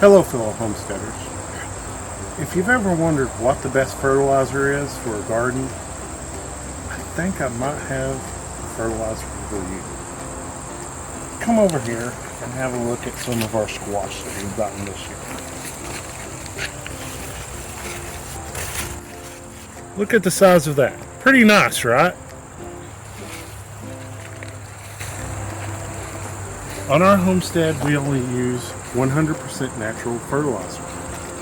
Hello, fellow homesteaders. If you've ever wondered what the best fertilizer is for a garden, I think I might have a fertilizer for you. Come over here and have a look at some of our squash that we've gotten this year. Look at the size of that. Pretty nice, right? On our homestead, we only use 100% natural fertilizer.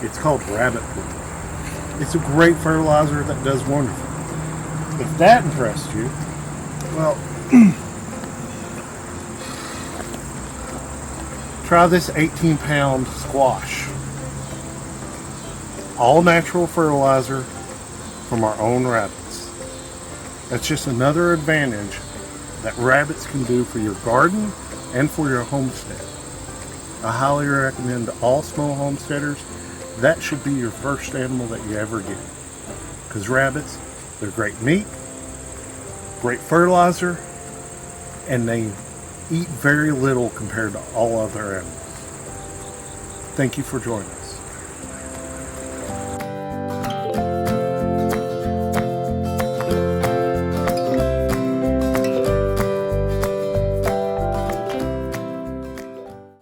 It's called rabbit food. It's a great fertilizer that does wonderful. If that impressed you, well, try this 18-pound squash. All natural fertilizer from our own rabbits. That's just another advantage that rabbits can do for your garden and for your homestead. I highly recommend to all small homesteaders that should be your first animal that you ever get. Because rabbits, they're great meat, great fertilizer, and they eat very little compared to all other animals. Thank you for joining us.